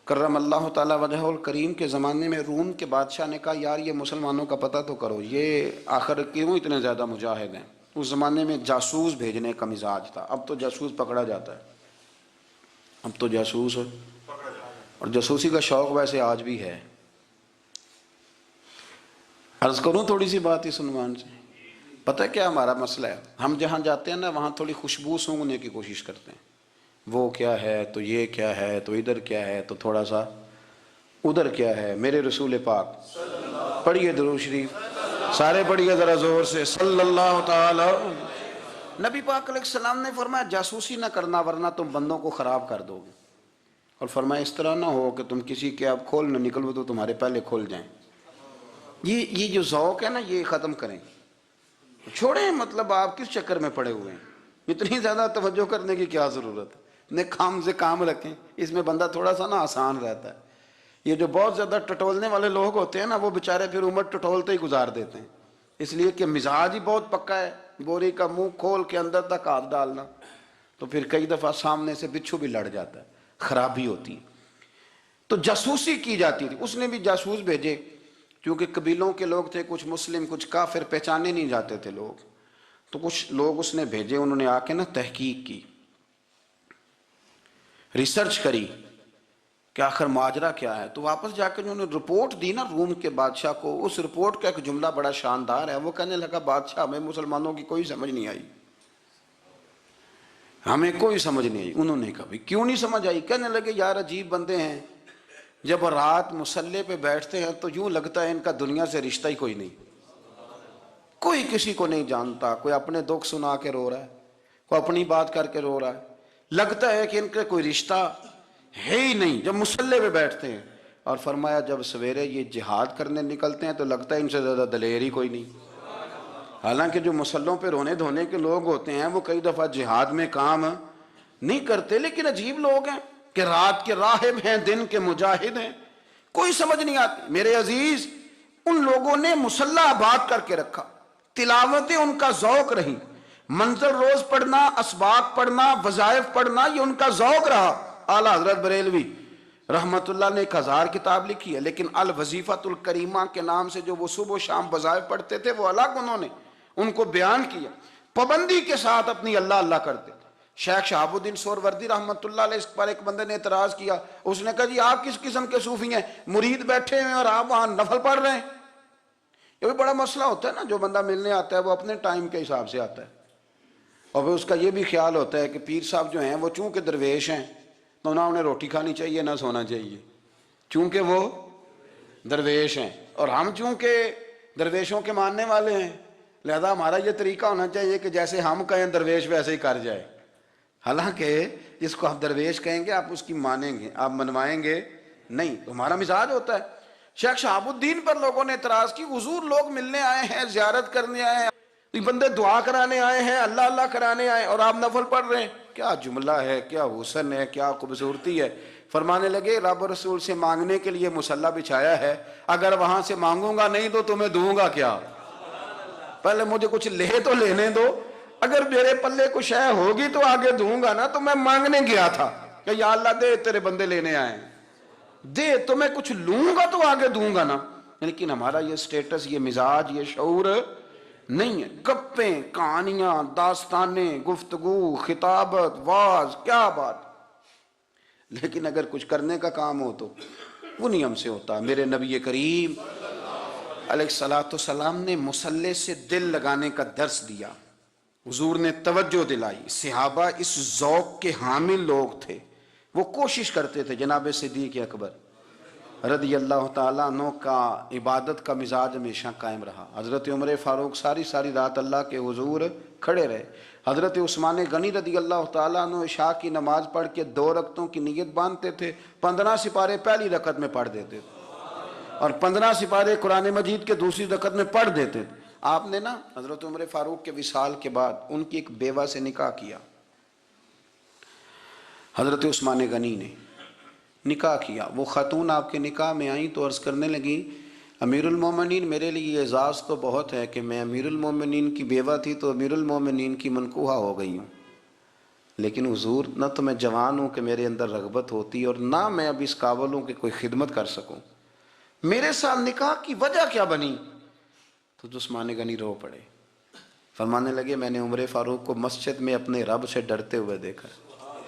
کرم اللہ تعالی وجہہ الکریم کے زمانے میں روم کے بادشاہ نے کہا یار یہ مسلمانوں کا پتہ تو کرو, یہ آخر کیوں اتنے زیادہ مجاہد ہیں. اس زمانے میں جاسوس بھیجنے کا مزاج تھا. اب تو جاسوس پکڑا جاتا ہے, اب تو جاسوس اور جاسوسی کا شوق ویسے آج بھی ہے. عرض کروں تھوڑی سی بات اس عنوان سے. پتہ ہے کیا ہمارا مسئلہ ہے؟ ہم جہاں جاتے ہیں نا وہاں تھوڑی خوشبو سونگنے کی کوشش کرتے ہیں. وہ کیا ہے تو یہ کیا ہے تو ادھر کیا ہے تو تھوڑا سا ادھر کیا ہے. میرے رسول پاک پڑھیے درود شریف, سارے پڑھیے ذرا زور سے صلی اللہ تعالی. نبی پاک علیہ السلام نے فرمایا جاسوسی نہ کرنا ورنہ تم بندوں کو خراب کر دو گے. اور فرمایا اس طرح نہ ہو کہ تم کسی کے آپ کھول نہ نکلو تو تمہارے پہلے کھول جائیں. یہ جو ذوق ہے نا یہ ختم کریں, چھوڑیں. مطلب آپ کس چکر میں پڑے ہوئے ہیں؟ اتنی زیادہ توجہ کرنے کی کیا ضرورت ہے؟ نے کام سے کام رکھیں. اس میں بندہ تھوڑا سا نا آسان رہتا ہے. یہ جو بہت زیادہ ٹٹولنے والے لوگ ہوتے ہیں نا وہ بیچارے پھر عمر ٹٹولتے ہی گزار دیتے ہیں, اس لیے کہ مزاج ہی بہت پکا ہے. بوری کا منہ کھول کے اندر تک ہاتھ ڈالنا تو پھر کئی دفعہ سامنے سے بچھو بھی لڑ جاتا ہے, خرابی ہوتی ہے. تو جاسوسی کی جاتی تھی. اس نے بھی جاسوس بھیجے کیونکہ قبیلوں کے لوگ تھے, کچھ مسلم کچھ کافر, پہچانے نہیں جاتے تھے لوگ. تو کچھ لوگ اس نے بھیجے, انہوں نے آ کے نا تحقیق کی, ریسرچ کری کہ آخر ماجرا کیا ہے. تو واپس جا کے انہوں نے رپورٹ دی نا روم کے بادشاہ کو. اس رپورٹ کا ایک جملہ بڑا شاندار ہے. وہ کہنے لگا بادشاہ ہمیں مسلمانوں کی کوئی سمجھ نہیں آئی, ہمیں کوئی سمجھ نہیں آئی. انہوں نے کہا کیوں نہیں سمجھ آئی؟ کہنے لگے یار عجیب بندے ہیں, جب رات مسلح پہ بیٹھتے ہیں تو یوں لگتا ہے ان کا دنیا سے رشتہ ہی کوئی نہیں, کوئی کسی کو نہیں جانتا. کوئی اپنے دکھ سنا کے رو رہا ہے, کوئی اپنی بات کر کے رو رہا ہے. لگتا ہے کہ ان کا کوئی رشتہ ہے ہی نہیں جب مسلح پہ بیٹھتے ہیں. اور فرمایا جب سویرے یہ جہاد کرنے نکلتے ہیں تو لگتا ہے ان سے زیادہ دلیر ہی کوئی نہیں. حالانکہ جو مسلحوں پہ رونے دھونے کے لوگ ہوتے ہیں وہ کئی دفعہ جہاد میں کام نہیں کرتے, لیکن عجیب لوگ ہیں کہ رات کے راہب ہیں دن کے مجاہد ہیں, کوئی سمجھ نہیں آتی. میرے عزیز ان لوگوں نے مسلح آباد کر کے رکھا, تلاوتیں ان کا ذوق رہی, منظر روز پڑھنا, اسباق پڑھنا, وظائف پڑھنا, یہ ان کا ذوق رہا. اعلیٰ حضرت بریلوی رحمت اللہ نے 1000 کتاب لکھی ہے, لیکن الوظیفۃ الکریمہ کے نام سے جو وہ صبح و شام وظائف پڑھتے تھے وہ الگ انہوں نے ان کو بیان کیا. پابندی کے ساتھ اپنی اللہ اللہ کرتے. شیخ شہاب الدین سہروردی رحمت اللہ علیہ اس پر ایک بندے نے اعتراض کیا. اس نے کہا جی آپ کس قسم کے صوفی ہیں, مرید بیٹھے ہیں اور آپ وہاں نفل پڑھ رہے ہیں. یہ بھی بڑا مسئلہ ہوتا ہے نا, جو بندہ ملنے آتا ہے وہ اپنے ٹائم کے حساب سے آتا ہے, اور پھر اس کا یہ بھی خیال ہوتا ہے کہ پیر صاحب جو ہیں وہ چونکہ درویش ہیں تو نہ انہیں روٹی کھانی چاہیے نہ سونا چاہیے, چونکہ وہ درویش ہیں, اور ہم چونکہ درویشوں کے ماننے والے ہیں لہذا ہمارا یہ طریقہ ہونا چاہیے کہ جیسے ہم کہیں درویش ویسے ہی کر جائے. حالانکہ جس کو آپ درویش کہیں گے آپ اس کی مانیں گے, آپ منوائیں گے نہیں, تو ہمارا مزاج ہوتا ہے. شیخ شہاب الدین پر لوگوں نے اعتراض کی, حضور لوگ ملنے آئے ہیں, زیارت کرنے آئے ہیں, یہ بندے دعا کرانے آئے ہیں, اللہ اللہ کرانے آئے اور آپ نفل پڑھ رہے ہیں. کیا جملہ ہے, کیا حسن ہے, کیا خوبصورتی ہے. فرمانے لگے رب رسول سے مانگنے کے لیے مصلی بچھایا ہے, اگر وہاں سے مانگوں گا نہیں تو تمہیں دوں گا کیا؟ پہلے مجھے کچھ لے تو لینے دو, اگر میرے پلے کچھ شے ہوگی تو آگے دوں گا نا. تو میں مانگنے گیا تھا کہ یا اللہ دے, تیرے بندے لینے آئے ہیں, دے تو میں کچھ لوں گا تو آگے دوں گا نا. لیکن ہمارا یہ سٹیٹس, یہ مزاج, یہ شعور نہیں ہے. گپیں, کہانیاں, داستانیں, گفتگو, خطابت, واز, کیا بات. لیکن اگر کچھ کرنے کا کام ہو تو وہ نہیں ہم سے ہوتا. میرے نبی کریم علیہ الصلوۃ والسلام نے مصلی سے دل لگانے کا درس دیا، حضور نے توجہ دلائی، صحابہ اس ذوق کے حامل لوگ تھے، وہ کوشش کرتے تھے۔ جناب صدیق اکبر رضی اللہ تعالیٰ عنہ کا عبادت کا مزاج ہمیشہ قائم رہا۔ حضرت عمر فاروق ساری رات اللہ کے حضور کھڑے رہے۔ حضرت عثمان غنی رضی اللہ تعالیٰ عنہ عشاء کی نماز پڑھ کے 2 رکعتوں کی نیت باندھتے تھے، 15 سپارے پہلی رکعت میں پڑھ دیتے تھے اور 15 سپارے قرآن مجید کے دوسری رکعت میں پڑھ دیتے تھے۔ آپ نے نا حضرت عمر فاروق کے وصال کے بعد ان کی ایک بیوہ سے نکاح کیا، حضرت عثمان غنی نے نکاح کیا۔ وہ خاتون آپ کے نکاح میں آئیں تو عرض کرنے لگی، امیر المومنین میرے لیے اعزاز تو بہت ہے کہ میں امیر المومنین کی بیوہ تھی تو امیر المومنین کی منکوحہ ہو گئی ہوں، لیکن حضور نہ تو میں جوان ہوں کہ میرے اندر رغبت ہوتی اور نہ میں اب اس قابل ہوں کہ کوئی خدمت کر سکوں، میرے ساتھ نکاح کی وجہ کیا بنی؟ تو عثمان غنی رو پڑے، فرمانے لگے میں نے عمر فاروق کو مسجد میں اپنے رب سے ڈرتے ہوئے دیکھا ہے،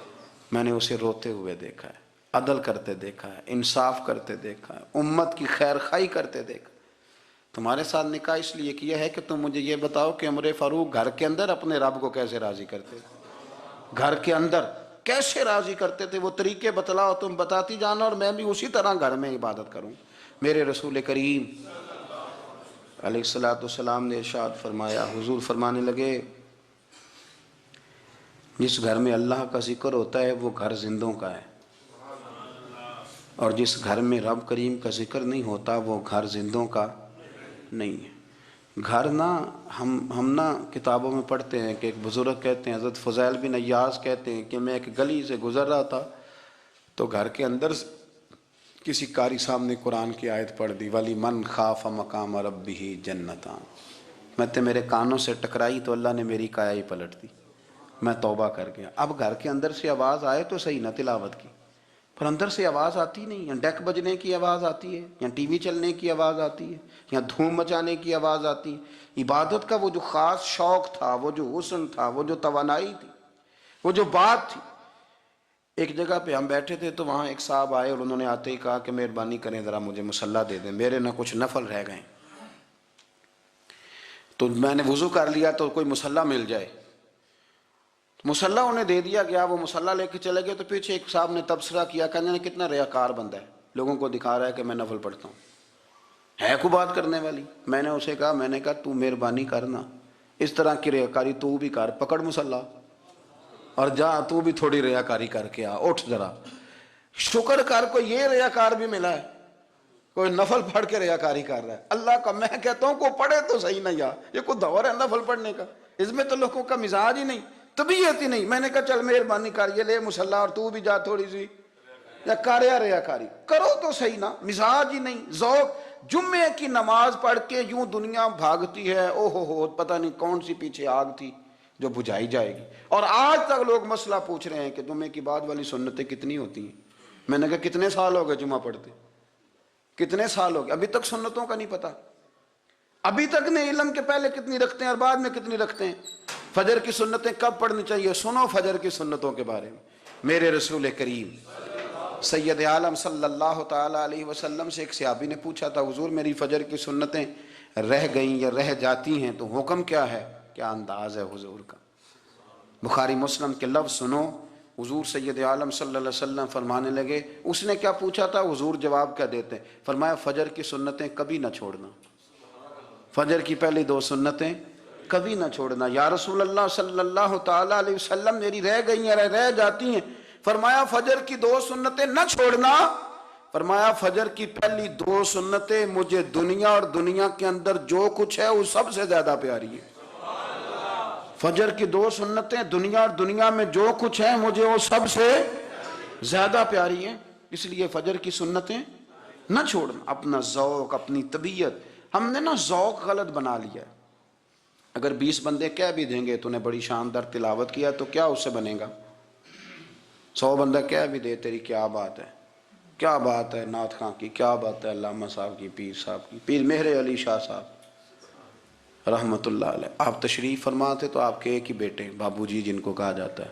میں نے اسے روتے ہوئے دیکھا ہے، عدل کرتے دیکھا ہے، انصاف کرتے دیکھا ہے، امت کی خیر خواہی کرتے دیکھا۔ تمہارے ساتھ نکاح اس لیے کیا ہے کہ تم مجھے یہ بتاؤ کہ عمر فاروق گھر کے اندر اپنے رب کو کیسے راضی کرتے تھے، گھر کے اندر کیسے راضی کرتے تھے، وہ طریقے بتلاؤ، تم بتاتی جانا اور میں بھی اسی طرح گھر میں عبادت کروں۔ میرے رسول کریم علیہ الصلوۃ والسلام نے ارشاد فرمایا، حضور فرمانے لگے جس گھر میں اللہ کا ذکر ہوتا ہے وہ گھر زندوں کا ہے، اور جس گھر میں رب کریم کا ذکر نہیں ہوتا وہ گھر زندوں کا نہیں ہے۔ گھر نا ہم نا کتابوں میں پڑھتے ہیں کہ ایک بزرگ کہتے ہیں، حضرت فضیل بن عیاض کہتے ہیں کہ میں ایک گلی سے گزر رہا تھا تو گھر کے اندر کسی قاری صاحب نے قرآن کی آیت پڑھ دی، وَلِمَنْ خَافَ مَقَامَ رَبِّهِ جَنَّتَانِ، میں میرے کانوں سے ٹکرائی تو اللہ نے میری کایا ہی پلٹ دی، میں توبہ کر گیا۔ اب گھر کے اندر سے آواز آئے تو صحیح نہ تلاوت کی، پر اندر سے آواز آتی نہیں، یا ڈیک بجنے کی آواز آتی ہے، یا ٹی وی چلنے کی آواز آتی ہے، یا دھوم مچانے کی آواز آتی ہے۔ عبادت کا وہ جو خاص شوق تھا، وہ جو حسن تھا، وہ جو توانائی تھی، وہ جو بات تھی۔ ایک جگہ پہ ہم بیٹھے تھے تو وہاں ایک صاحب آئے اور انہوں نے آتے ہی کہا کہ مہربانی کریں ذرا مجھے مصلی دے دیں، میرے نہ کچھ نفل رہ گئے۔ تو میں نے وضو کر لیا تو کوئی مصلی مل جائے، مصلی انہیں دے دیا گیا، وہ مصلی لے کے چلے گئے تو پیچھے ایک صاحب نے تبصرہ کیا، کہنے کتنا ریاکار بندہ ہے، لوگوں کو دکھا رہا ہے کہ میں نفل پڑھتا ہوں، ہے کو بات کرنے والی۔ میں نے اسے کہا تو مہربانی کرنا، اس طرح کی ریاکاری تو بھی کر، پکڑ مصلی اور جا تو بھی تھوڑی ریاکاری کر کے آ، اٹھ ذرا، شکر کر کوئی یہ ریاکار بھی ملا ہے، کوئی نفل پڑھ کے ریاکاری کر رہا ہے۔ اللہ کا میں کہتا ہوں کو پڑھے تو صحیح نہیں، یہ کوئی دور ہے نفل پڑھنے کا، اس میں تو لوگوں کا مزاج ہی نہیں، طبیعت ہی نہیں۔ میں نے کہا چل مہربانی کر یہ لے مصلی اور تو بھی جا تھوڑی سی، یا کر یا ریاکاری کرو تو صحیح نا، مزاج ہی نہیں، ذوق۔ جمعے کی نماز پڑھ کے یوں دنیا بھاگتی ہے، او ہو پتہ نہیں کون سی پیچھے آگ تھی جو بجھائی جائے گی، اور آج تک لوگ مسئلہ پوچھ رہے ہیں کہ جمعے کی بعد والی سنتیں کتنی ہوتی ہیں۔ میں نے کہا کتنے سال ہو گئے جمعہ پڑھتے، کتنے سال ہو گئے، ابھی تک سنتوں کا نہیں پتا، ابھی تک نے علم کے پہلے کتنی رکھتے ہیں اور بعد میں کتنی رکھتے ہیں۔ فجر کی سنتیں کب پڑھنی چاہیے، سنو فجر کی سنتوں کے بارے میں۔ میرے رسول کریم سید عالم صلی اللہ تعالی علیہ وسلم سے ایک صحابی نے پوچھا تھا، حضور میری فجر کی سنتیں رہ گئیں یا رہ جاتی ہیں تو حکم کیا ہے، کیا انداز ہے حضور کا۔ بخاری مسلم کے لفظ سنو، حضور سید عالم صلی اللہ علیہ وسلم فرمانے لگے، اس نے کیا پوچھا تھا، حضور جواب کیا دیتے، فرمایا فجر کی سنتیں کبھی نہ چھوڑنا، فجر کی پہلی 2 سنتیں کبھی نہ چھوڑنا۔ یا رسول اللہ صلی اللہ تعالی علیہ وسلم میری رہ گئی ہیں، رہ جاتی ہیں، فرمایا فجر کی 2 سنتیں نہ چھوڑنا، فرمایا فجر کی پہلی 2 سنتیں مجھے دنیا اور دنیا کے اندر جو کچھ ہے وہ سب سے زیادہ پیاری ہے۔ فجر کی 2 سنتیں دنیا اور دنیا میں جو کچھ ہے مجھے وہ سب سے زیادہ پیاری ہیں، اس لیے فجر کی سنتیں نہ چھوڑنا۔ اپنا ذوق، اپنی طبیعت، ہم نے نا ذوق غلط بنا لیا ہے۔ اگر 20 بندے کہہ بھی دیں گے تو نے بڑی شاندار تلاوت کیا تو کیا اس سے بنے گا، 100 بندہ کہہ بھی دے تیری کیا بات ہے، کیا بات ہے نعت خاں کی، کیا بات ہے علامہ صاحب کی، پیر صاحب کی، پیر مہر علی شاہ صاحب رحمت اللہ علیہ، آپ تشریف فرما تھے تو آپ کے ایک ہی بیٹے بابو جی جن کو کہا جاتا ہے،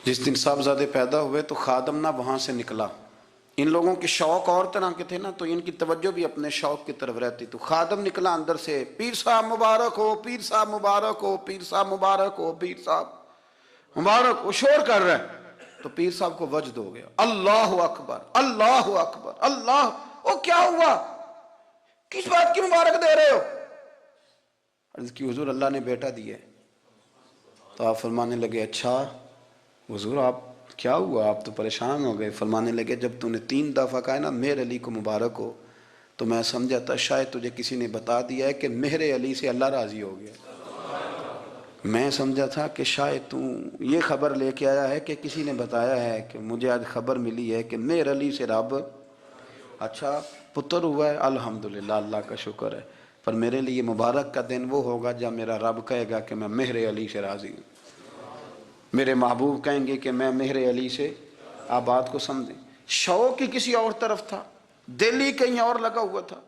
جس دن صاحبزادے پیدا ہوئے تو خادم نہ وہاں سے نکلا، ان لوگوں کے شوق اور طرح کے تھے نا، تو ان کی توجہ بھی اپنے شوق کی طرف رہتی. تو خادم نکلا اندر سے، پیر صاحب مبارک ہو، پیر صاحب مبارک ہو، پیر صاحب مبارک ہو، پیر صاحب مبارک ہو، شور کر رہا ہے. تو پیر صاحب کو وجد ہو گیا، اللہ اکبر اللہ اکبر اللہ. او کیا ہوا، کس بات کی مبارک دے رہے ہو؟ عرض کی حضور اللہ نے بیٹا دیا ہے. تو آپ فرمانے لگے اچھا حضور آپ کیا ہوا، آپ تو پریشان ہو گئے. فرمانے لگے جب تو نے 3 دفعہ کہا نا مہر علی کو مبارک ہو، تو میں سمجھا تھا شاید تجھے کسی نے بتا دیا ہے کہ مہر علی سے اللہ راضی ہو گیا. میں سمجھا تھا کہ شاید تو یہ خبر لے کے آیا ہے کہ کسی نے بتایا ہے کہ مجھے آج خبر ملی ہے کہ مہر علی سے رب اچھا پتر ہوا ہے. الحمدللہ اللہ کا شکر ہے. پر میرے لیے مبارک کا دن وہ ہوگا جب میرا رب کہے گا کہ میں مہر علی سے راضی ہوں. میرے محبوب کہیں گے کہ میں مہر علی سے. آپ بات کو سمجھیں. شوق ہی کسی اور طرف تھا، دل ہی کہیں اور لگا ہوا تھا،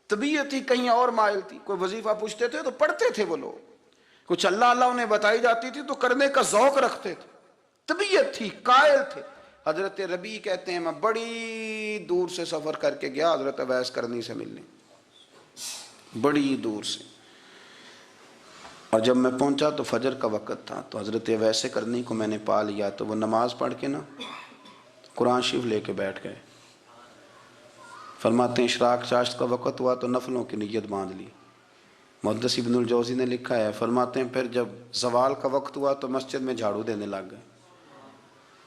طبیعت ہی کہیں اور مائل تھی. کوئی وظیفہ پوچھتے تھے تو پڑھتے تھے وہ لوگ، کچھ اللہ اللہ انہیں بتائی جاتی تھی تو کرنے کا ذوق رکھتے تھے، طبیعت تھی، قائل تھے. حضرت ربیع کہتے ہیں میں بڑی دور سے سفر کر کے گیا حضرت اویس کرنی سے ملنے، بڑی دور سے. اور جب میں پہنچا تو فجر کا وقت تھا. تو حضرت اویس کرنی کو میں نے پا لیا. تو وہ نماز پڑھ کے نا قرآن شریف لے کے بیٹھ گئے. فرماتے ہیں اشراق چاشت کا وقت ہوا تو نفلوں کی نیت باندھ لی. محدث ابن الجوزی نے لکھا ہے، فرماتے ہیں پھر جب زوال کا وقت ہوا تو مسجد میں جھاڑو دینے لگ گئے.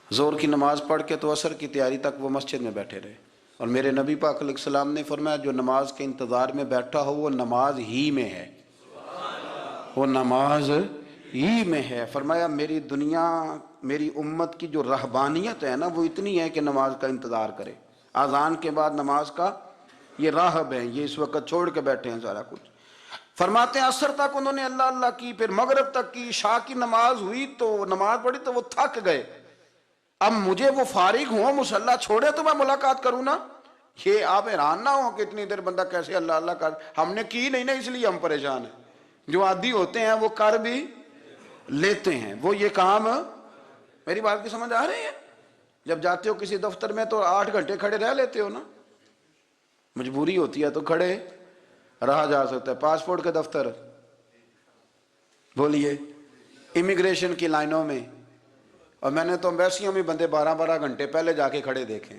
زور کی نماز پڑھ کے تو عصر کی تیاری تک وہ مسجد میں بیٹھے رہے. اور میرے نبی پاک علیہ السلام نے فرمایا جو نماز کے انتظار میں بیٹھا ہو وہ نماز ہی میں ہے، وہ نماز ہی میں ہے. فرمایا میری دنیا میری امت کی جو رہبانیت ہے نا وہ اتنی ہے کہ نماز کا انتظار کرے. اذان کے بعد نماز کا یہ راہب ہے، یہ اس وقت چھوڑ کے بیٹھے ہیں سارا کچھ. فرماتے ہیں عصر تک انہوں نے اللہ اللہ کی، پھر مغرب تک کی، عشاء کی نماز ہوئی تو نماز پڑھی تو وہ تھک گئے. اب مجھے وہ فارغ ہوں مصلی چھوڑے تو میں ملاقات کروں نا. یہ آپ حیران نہ ہو کہ اتنی دیر بندہ کیسے اللہ اللہ کر. ہم نے کی نہیں نا اس لیے ہم پریشان ہیں. جو عادی ہوتے ہیں وہ کر بھی لیتے ہیں. وہ یہ کام میری بات کی سمجھ آ رہی ہے؟ جب جاتے ہو کسی دفتر میں تو 8 گھنٹے کھڑے رہ لیتے ہو نا، مجبوری ہوتی ہے تو کھڑے رہا جا سکتا ہے. پاسپورٹ کے دفتر بولیے، امیگریشن کی لائنوں میں، اور میں نے تو ایمبیسیوں میں بندے 12 گھنٹے پہلے جا کے کھڑے دیکھے.